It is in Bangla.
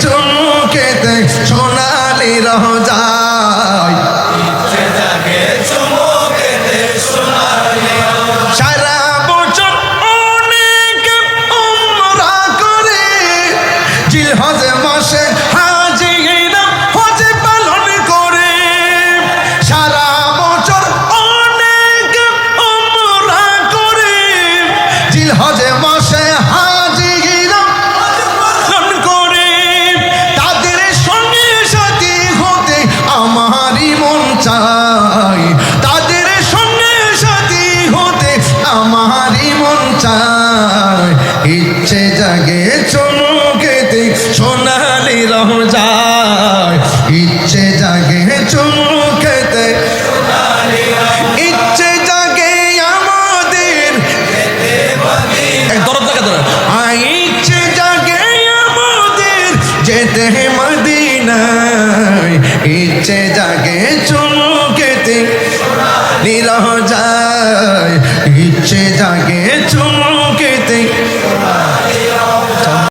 চুমুকেতে সোনালি রোজায় সারা বছর অনেক উমরা করে জিলহজ মাসে হাজিরা হজ পালন করে সারা বছর অনেক উমরা করে জিলহজ মাসে হাজিরা পালন করে তাদের সঙ্গে সাথী হতে আমারই মন চাই তাদের সঙ্গে সাথী হতে আমারই মন চাই ইচ্ছে জাগে চুমুকেতে সোনালি রোজায় ইচ্ছে জাগে চুমুকেতে ইচ্ছে জাগে আমাদের ইচ্ছে জাগে আমাদের যেতে মদিনায় ইচ্ছে জাগে চুমুকেতে রোজায় ইচ্ছে জাগে চুমু